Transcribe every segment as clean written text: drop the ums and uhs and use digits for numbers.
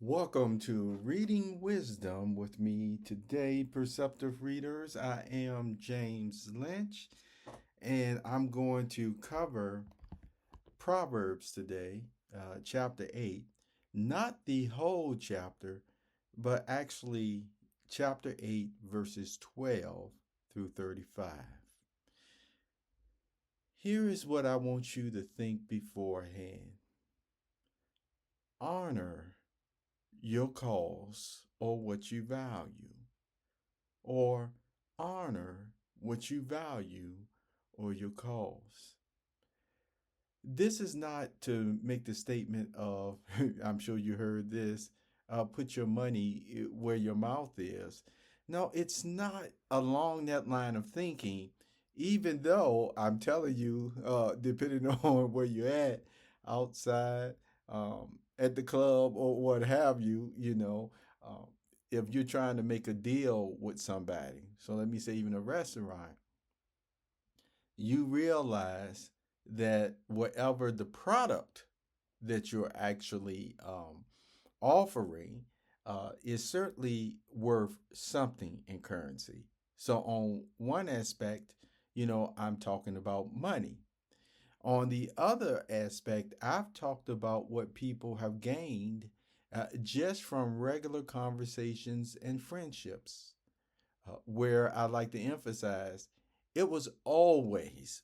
Welcome to Reading Wisdom with me today, Perceptive Readers. I am James Lynch, and I'm going to cover Proverbs today, chapter 8. Not the whole chapter, but actually chapter 8, verses 12 through 35. Here is what I want you to think beforehand. Honor your cause or what you value, or honor what you value or your cause. This is not to make the statement of, I'm sure you heard this, put your money where your mouth is. No, it's not along that line of thinking, even though I'm telling you, depending on where you're at, outside, at the club, or what have you, um, if you're trying to make a deal with somebody, so let me say even a restaurant, you realize that whatever the product that you're actually offering is certainly worth something in currency. So, on one aspect, I'm talking about money. On the other aspect, I've talked about what people have gained just from regular conversations and friendships, where I like to emphasize it was always,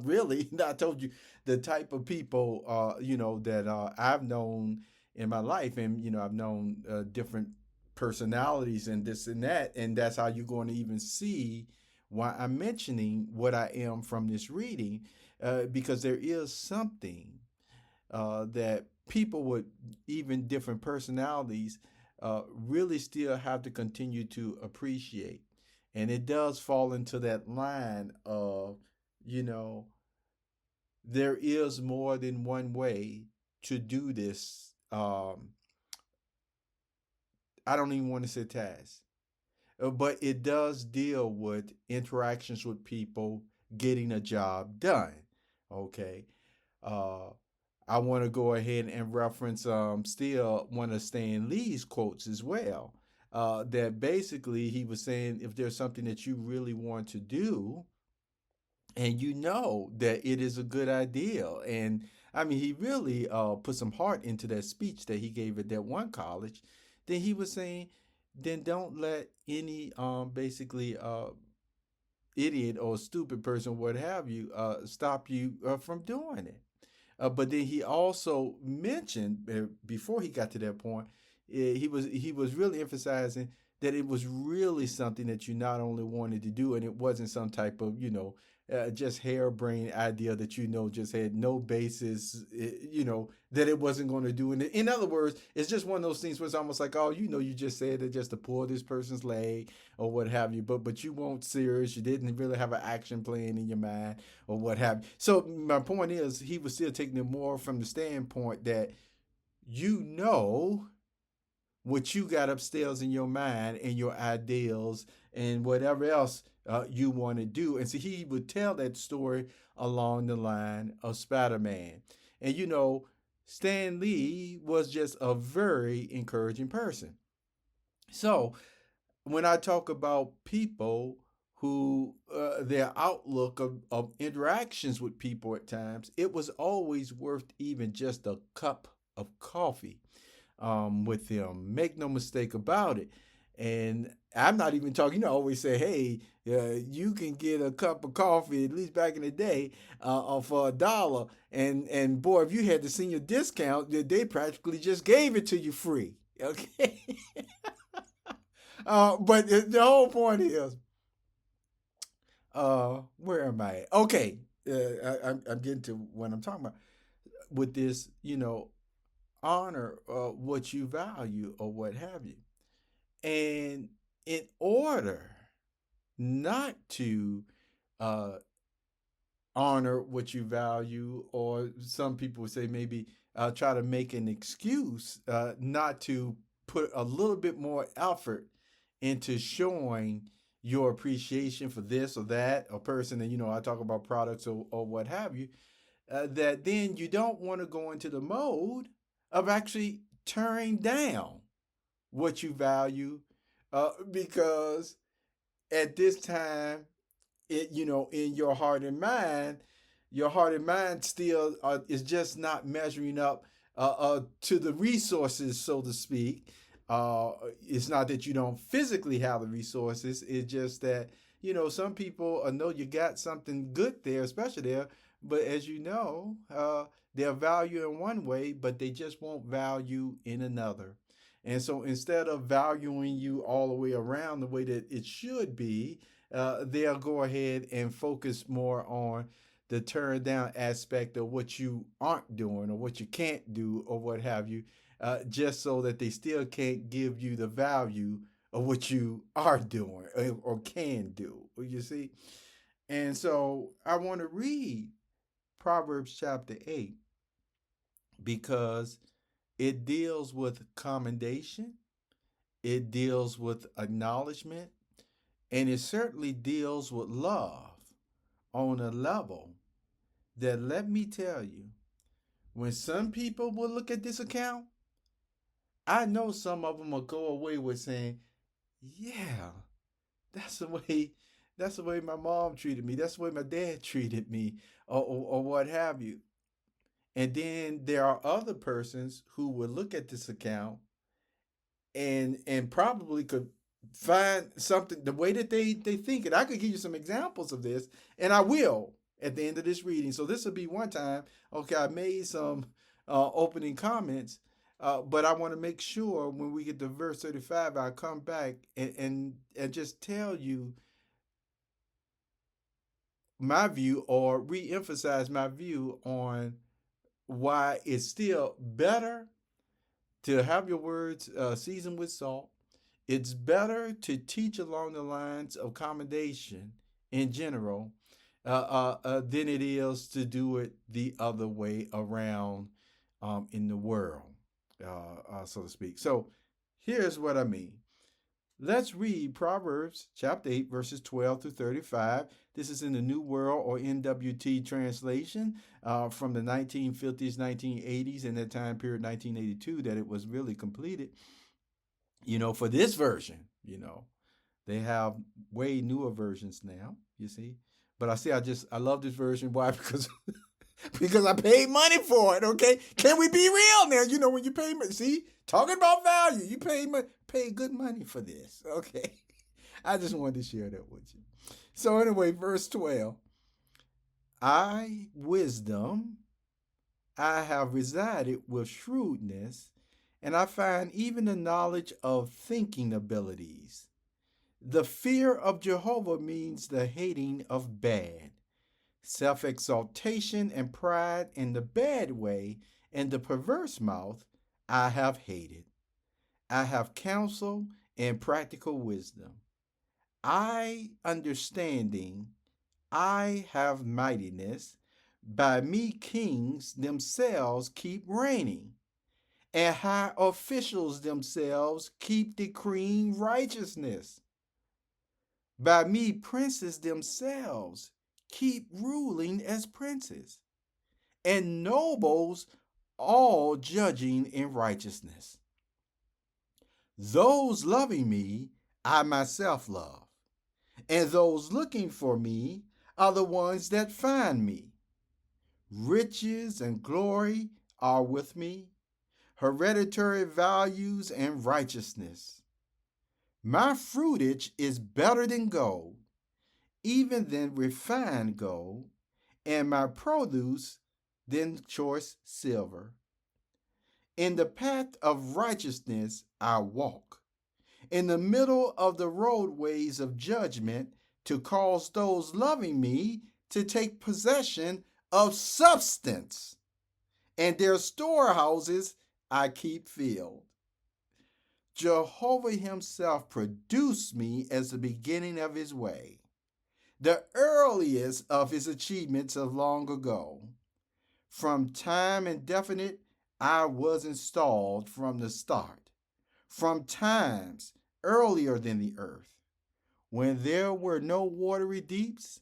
really. I told you the type of people, that I've known in my life, and I've known different personalities and this and that, and that's how you're going to even see why I'm mentioning what I am from this reading, because there is something that people with even different personalities really still have to continue to appreciate. And it does fall into that line of, you know, there is more than one way to do this. I don't even want to say task, but it does deal with interactions with people, getting a job done. Okay. Uh, I want to go ahead and reference still one of Stan Lee's quotes as well. That basically he was saying if there's something that you really want to do and you know that it is a good idea, and I mean he really put some heart into that speech that he gave at that one college, then he was saying, then don't let any basically idiot or stupid person, what have you, stop you from doing it. But then he also mentioned before he got to that point, he was really emphasizing that it was really something that you not only wanted to do, and it wasn't some type of just harebrained idea that just had no basis, that it wasn't going to do. And in other words, it's just one of those things where it's almost like, oh, you just said it just to pull this person's leg or what have you, but you weren't serious. You didn't really have an action plan in your mind or what have you. So my point is, he was still taking it more from the standpoint that you know what you got upstairs in your mind and your ideals and whatever else you want to do. And so he would tell that story along the line of Spider-Man. And Stan Lee was just a very encouraging person. So when I talk about people who their outlook of interactions with people at times, it was always worth even just a cup of coffee with them. Make no mistake about it. And I'm not even talking, I always say, hey, you can get a cup of coffee, at least back in the day, for $1. And boy, if you had the senior discount, they practically just gave it to you free. Okay. But the whole point is, where am I? Okay, I'm getting to what I'm talking about with this. Honor what you value or what have you, and in order not to uh, honor what you value, or some people say maybe try to make an excuse not to put a little bit more effort into showing your appreciation for this or that a person, and I talk about products or what have you, that then you don't want to go into the mode of actually tearing down what you value, because at this time, in your heart and mind still is just not measuring up to the resources, so to speak. It's not that you don't physically have the resources. It's just that some people know you got something good there, especially there. But as you know, they'll value in one way, but they just won't value in another. And so instead of valuing you all the way around the way that it should be, they'll go ahead and focus more on the turn down aspect of what you aren't doing or what you can't do or what have you, just so that they still can't give you the value of what you are doing or can do. You see? And so I want to read Proverbs chapter 8 because it deals with commendation, it deals with acknowledgement, and it certainly deals with love on a level that, let me tell you, when some people will look at this account, I know some of them will go away with saying, yeah, that's the way that's the way my mom treated me. That's the way my dad treated me, or what have you. And then there are other persons who would look at this account and probably could find something the way that they think it. I could give you some examples of this, and I will at the end of this reading. So this will be one time. Okay, I made some opening comments, but I want to make sure when we get to verse 35, I come back and just tell you my view or re-emphasize my view on why it's still better to have your words seasoned with salt. It's better to teach along the lines of commendation in general than it is to do it the other way around in the world, so to speak. So here's what I mean. Let's read Proverbs chapter 8, verses 12 through 35. This is in the New World or NWT translation from the 1950s, 1980s, in that time period, 1982, that it was really completed. For this version, they have way newer versions now, you see. But I love this version. Why? Because because I paid money for it, okay? Can we be real now? When you pay money, see, talking about value, you pay good money for this, okay? I just wanted to share that with you. So anyway, verse 12, wisdom, I have resided with shrewdness, and I find even the knowledge of thinking abilities. The fear of Jehovah means the hating of bad. Self-exaltation and pride in the bad way and the perverse mouth I have hated. I have counsel and practical wisdom. Understanding, I have mightiness. By me kings themselves keep reigning, and high officials themselves keep decreeing righteousness. By me princes themselves keep ruling as princes, and nobles all judging in righteousness. Those loving me, I myself love, and those looking for me are the ones that find me. Riches and glory are with me, hereditary values and righteousness. My fruitage is better than gold, even than refined gold, and my produce than choice silver. In the path of righteousness I walk, in the middle of the roadways of judgment, to cause those loving me to take possession of substance, and their storehouses I keep filled. Jehovah himself produced me as the beginning of his way, the earliest of his achievements of long ago. From time indefinite, I was installed from the start, from times earlier than the earth. When there were no watery deeps,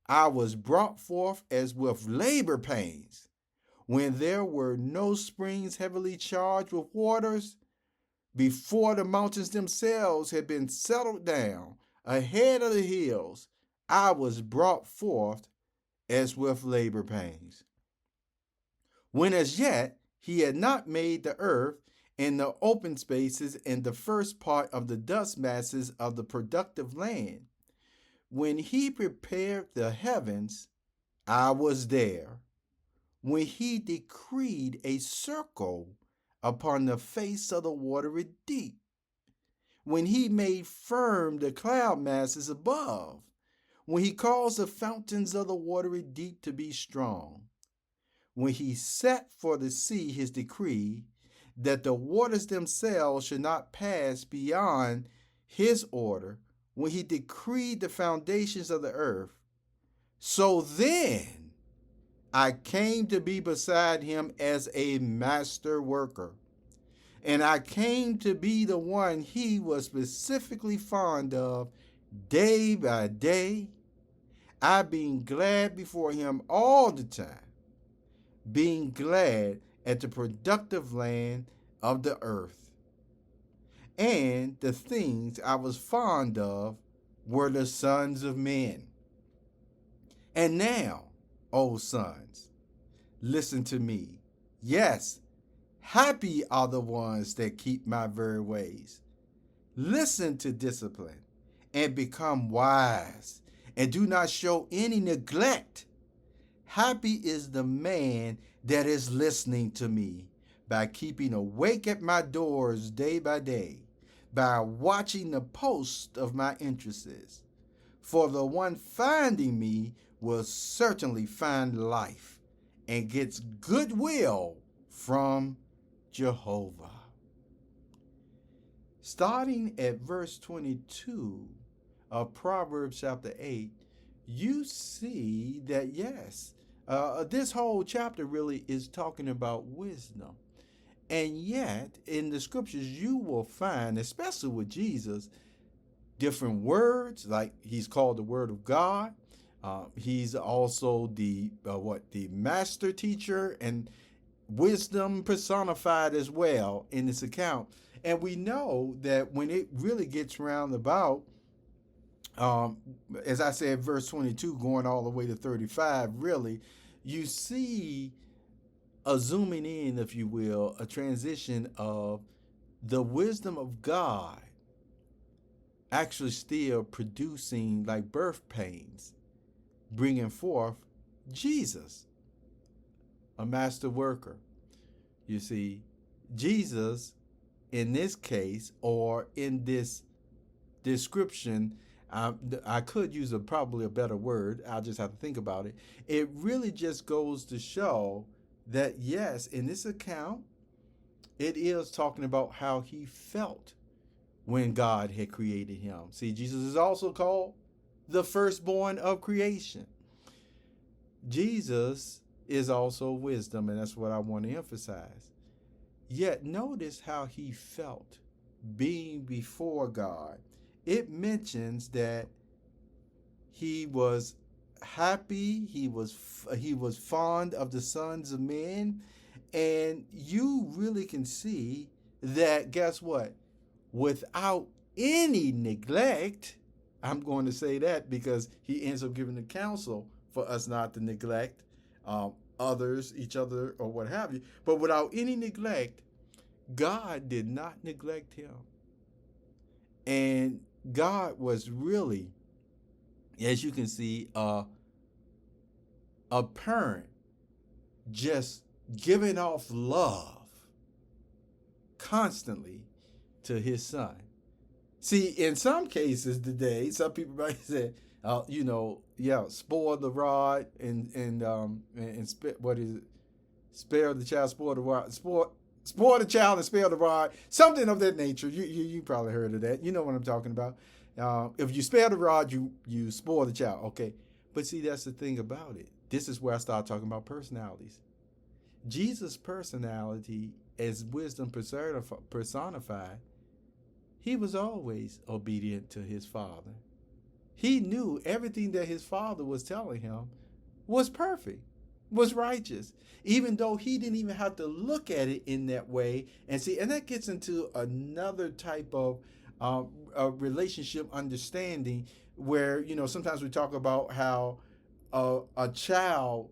I was brought forth as with labor pains. when there were no springs heavily charged with waters, before the mountains themselves had been settled down ahead of the hills, I was brought forth as with labor pains. When as yet he had not made the earth and the open spaces and the first part of the dust masses of the productive land, when he prepared the heavens, I was there. When he decreed a circle upon the face of the watery deep, when he made firm the cloud masses above, when he caused the fountains of the watery deep to be strong, when he set for the sea his decree, that the waters themselves should not pass beyond his order, when he decreed the foundations of the earth, so then I came to be beside him as a master worker, and I came to be the one he was specifically fond of day by day, I being glad before him all the time, being glad at the productive land of the earth. And the things I was fond of were the sons of men. And now, O sons, listen to me. Yes, happy are the ones that keep my very ways. Listen to discipline and become wise, and do not show any neglect. Happy is the man that is listening to me, by keeping awake at my doors day by day, by watching the post of my interests. For the one finding me will certainly find life and gets goodwill from Jehovah. Starting at verse 22 of Proverbs chapter 8, you see that yes, this whole chapter really is talking about wisdom. And yet, in the scriptures, you will find, especially with Jesus, different words, like he's called the Word of God. He's also the master teacher, and wisdom personified as well in this account. And we know that when it really gets round about, as I said, verse 22 going all the way to 35, really, you see a zooming in, if you will, a transition of the wisdom of God actually still producing like birth pains, bringing forth Jesus, a master worker. You see, Jesus in this case, or in this description, I could use probably a better word. I'll just have to think about it. It really just goes to show that, yes, in this account, it is talking about how he felt when God had created him. See, Jesus is also called the firstborn of creation. Jesus is also wisdom, and that's what I want to emphasize. Yet notice how he felt being before God. It mentions that he was happy, he was fond of the sons of men, and you really can see that, guess what? Without any neglect, I'm going to say that because he ends up giving the counsel for us not to neglect others, each other, or what have you. But without any neglect, God did not neglect him. And God was really, as you can see, a parent just giving off love constantly to his son. See, in some cases today, some people might say, spoil the rod and what is it? Spare the child, spoil the rod, spoil the child and spare the rod, something of that nature. You probably heard of that. You know what I'm talking about. If you spare the rod, you spoil the child. Okay, but see, that's the thing about it. This is where I start talking about personalities. Jesus' personality as wisdom personified, he was always obedient to his Father. He knew everything that his Father was telling him was perfect. was righteous, even though he didn't even have to look at it in that way. And see, and that gets into another type of relationship understanding where, sometimes we talk about how a child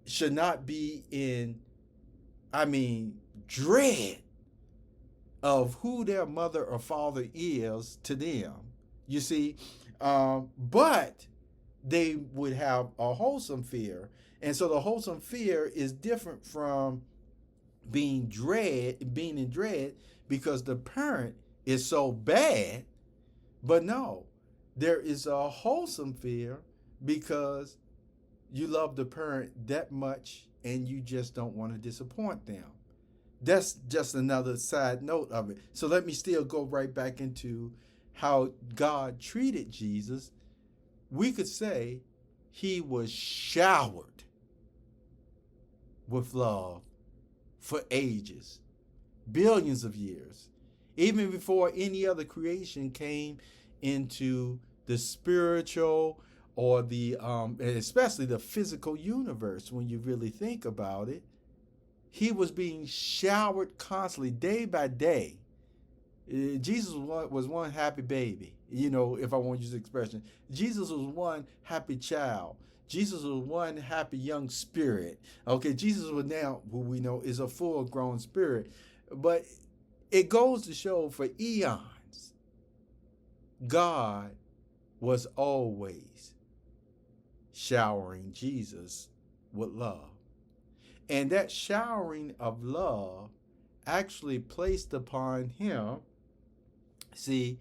should not be in, I mean, dread of who their mother or father is to them. You see, but they would have a wholesome fear. And so the wholesome fear is different from being in dread because the parent is so bad. But no, there is a wholesome fear because you love the parent that much and you just don't want to disappoint them. That's just another side note of it. So let me still go right back into how God treated Jesus. We could say he was showered with love for ages, billions of years, even before any other creation came into the spiritual or the especially the physical universe. When you really think about it, he was being showered constantly, day by day. Jesus was one happy baby, if I want to use the expression. Jesus was one happy child. Jesus was one happy young spirit. Okay, Jesus was now, who we know is a full grown spirit. But it goes to show for eons, God was always showering Jesus with love. And that showering of love actually placed upon him. See,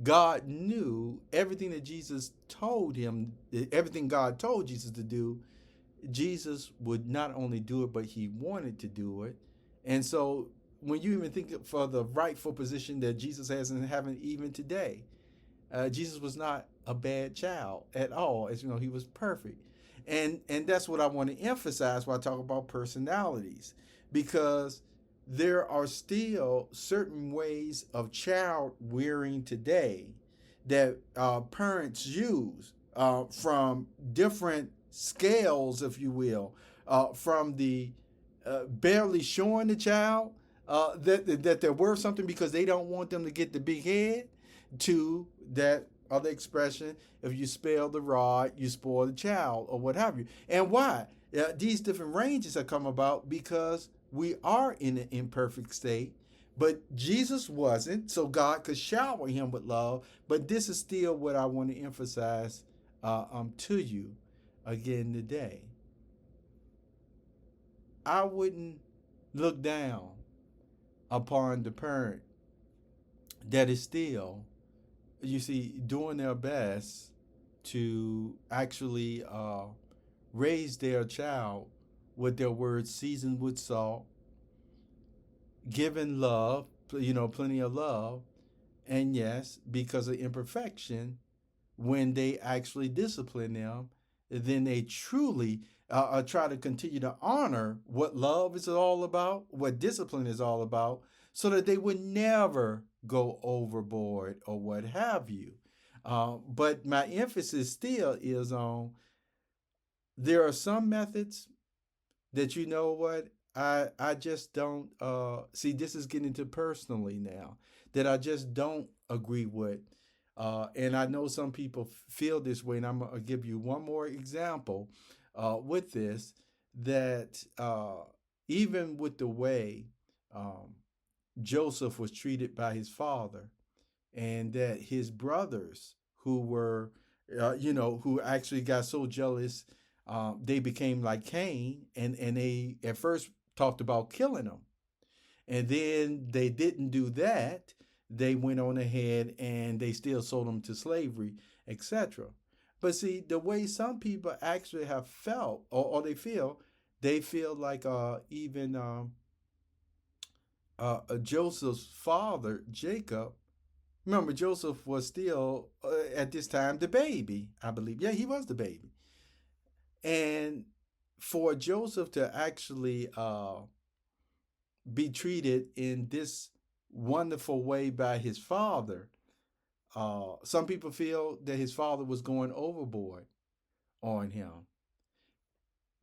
God knew everything that Jesus told him, everything God told Jesus to do, Jesus would not only do it, but he wanted to do it. And so when you even think for the rightful position that Jesus has in heaven even today, Jesus was not a bad child at all. As you know, he was perfect. And that's what I want to emphasize when I talk about personalities, because there are still certain ways of child rearing today that parents use from different scales, if you will, from the barely showing the child that they're worth something because they don't want them to get the big head, to that other expression, if you spare the rod, you spoil the child, or what have you. And why? These different ranges have come about because we are in an imperfect state, but Jesus wasn't, so God could shower him with love. But this is still what I want to emphasize to you again today. I wouldn't look down upon the parent that is still, you see, doing their best to actually raise their child with their words seasoned with salt, giving love, plenty of love. And yes, because of imperfection, when they actually discipline them, then they truly try to continue to honor what love is all about, what discipline is all about, so that they would never go overboard or what have you. But my emphasis still is on there are some methods that, what, I just don't see. This is getting into personally now, that I just don't agree with. And I know some people feel this way, and I'm going to give you one more example with this, that even with the way um, Joseph was treated by his father, and that his brothers who were, who actually got so jealous, they became like Cain, and they at first talked about killing him. And then they didn't do that. They went on ahead and they still sold them to slavery, etc. But see, the way some people actually have felt, or they feel like even Joseph's father, Jacob. Remember, Joseph was still at this time the baby, I believe. Yeah, he was the baby. And for Joseph to actually be treated in this wonderful way by his father, some people feel that his father was going overboard on him.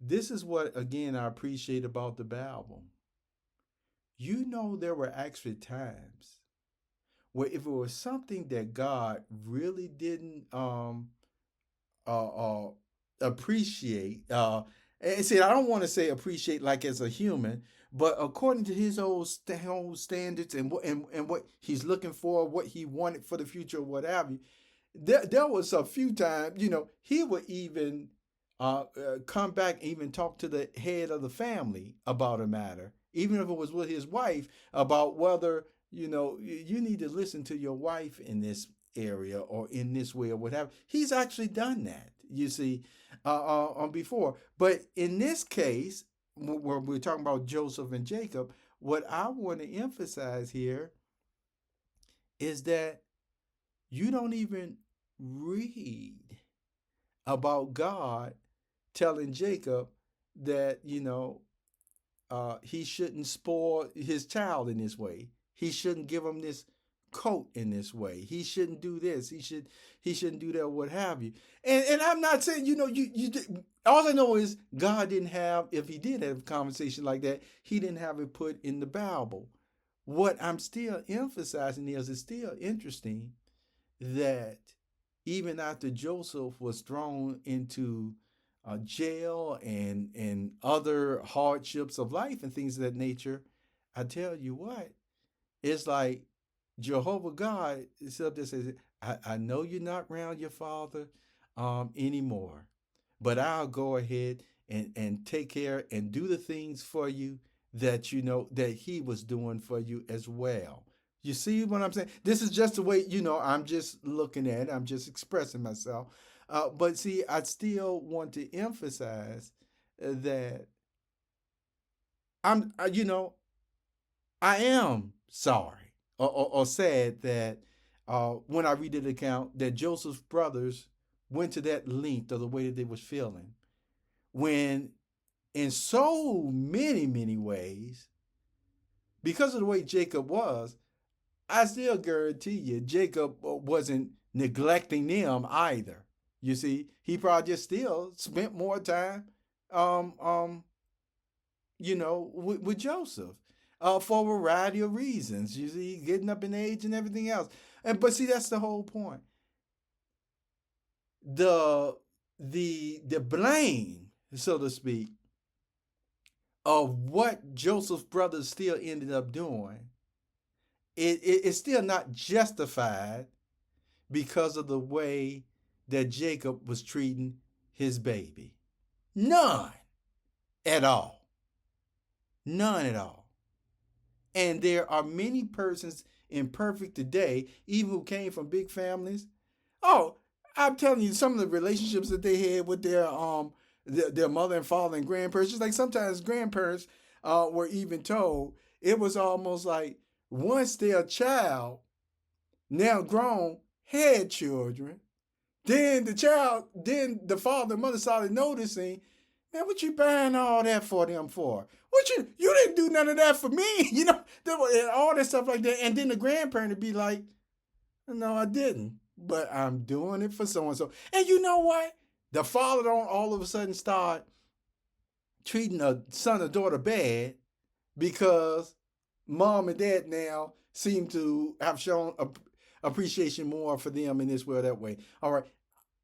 This is what, again, I appreciate about the Bible. There were actually times where if it was something that God really didn't uh, appreciate. And see, I don't want to say appreciate like as a human, but according to his own standards and what he's looking for, what he wanted for the future, what have you. There was a few times, he would even come back and even talk to the head of the family about a matter, even if it was with his wife, about whether you need to listen to your wife in this area or in this way or whatever. He's actually done that, you see, on before. But in this case, where we're talking about Joseph and Jacob, what I want to emphasize here is that you don't even read about God telling Jacob that, he shouldn't spoil his child in this way. He shouldn't give him this coat in this way. He shouldn't do this. He shouldn't do that. What have you? And I'm not saying you. All I know is God didn't have. If He did have a conversation like that, He didn't have it put in the Bible. What I'm still emphasizing is it's still interesting that even after Joseph was thrown into jail and other hardships of life and things of that nature, I tell you what, it's like Jehovah God is up there says, I know you're not around your father anymore, but I'll go ahead and take care and do the things for you that that he was doing for you as well. You see what I'm saying? This is just the way, I'm just looking at it. I'm just expressing myself. But see, I still want to emphasize that I'm, I am sorry or sad that when I read the account that Joseph's brothers went to that length of the way that they was feeling, when in so many ways, because of the way Jacob was, I still guarantee you Jacob wasn't neglecting them either. You see, he probably just still spent more time um um with Joseph for a variety of reasons. You see, getting up in age and everything else. But see, that's the whole point. The the blame, so to speak, of what Joseph's brothers still ended up doing, it's still not justified because of the way that Jacob was treating his baby. None at all. None at all. And there are many persons imperfect today, even who came from big families. Oh, I'm telling you, some of the relationships that they had with their mother and father and grandparents, just like sometimes grandparents were even told, it was almost like once their child, now grown, had children, then the father and mother started noticing, man, what you buying all that for them for? What you didn't do none of that for me, all that stuff like that. And then the grandparent would be like, no, I didn't, but I'm doing it for so and so. And you know what? The father don't all of a sudden start treating a son or daughter bad because mom and dad now seem to have shown appreciation more for them in this way or that way. All right.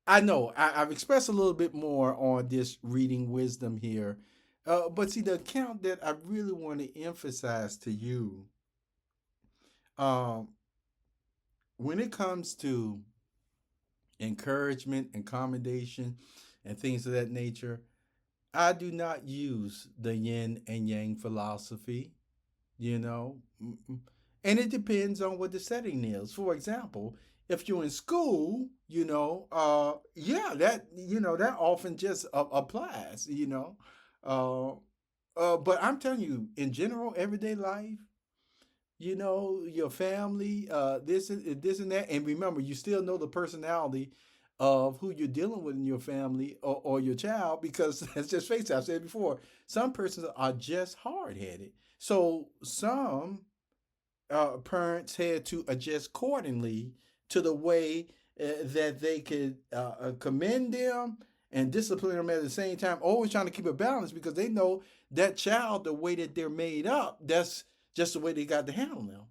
I know I've expressed a little bit more on this reading wisdom here. But see, the account that I really want to emphasize to you, um, when it comes to encouragement and commendation and things of that nature, I do not use the yin and yang philosophy, you know. And it depends on what the setting is. For example, if you're in school, yeah, that often just applies, Uh, but I'm telling you, in general, everyday life, your family, this and that. And remember, you still know the personality of who you're dealing with in your family or your child, because let's just face it, I've said before, some persons are just hard headed. So some parents had to adjust accordingly to the way that they could commend them and discipline them at the same time, always trying to keep a balance because they know that child, the way that they're made up, that's just the way they got to handle them.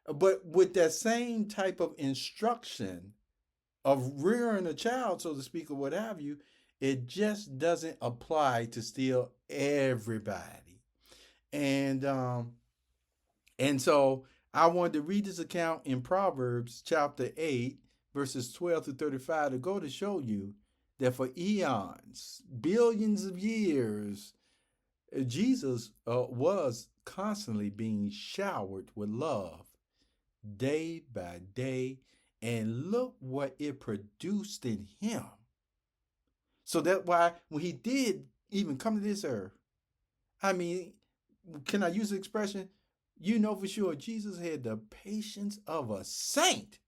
But with that same type of instruction of rearing a child, so to speak, or what have you, it just doesn't apply to still everybody. And so I wanted to read this account in Proverbs chapter 8, verses 12 to 35 to go to show you that for eons, billions of years, Jesus was constantly being showered with love day by day. And look what it produced in him. So that's why when he did even come to this earth, I mean, can I use the expression? You know for sure Jesus had the patience of a saint,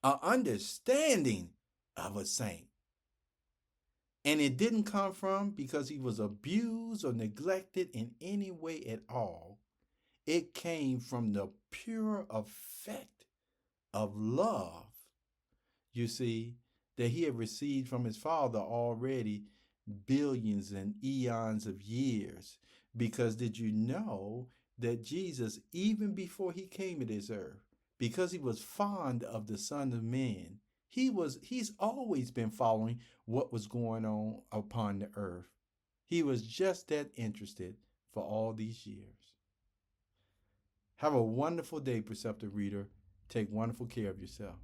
an understanding of a saint. And it didn't come from because he was abused or neglected in any way at all. It came from the pure effect of love, you see, that he had received from his father already billions and eons of years. Because did you know that Jesus, even before he came to this earth, because he was fond of the Son of Man, he's always been following what was going on upon the earth. He was just that interested for all these years. Have a wonderful day, Perceptive Reader. Take wonderful care of yourself.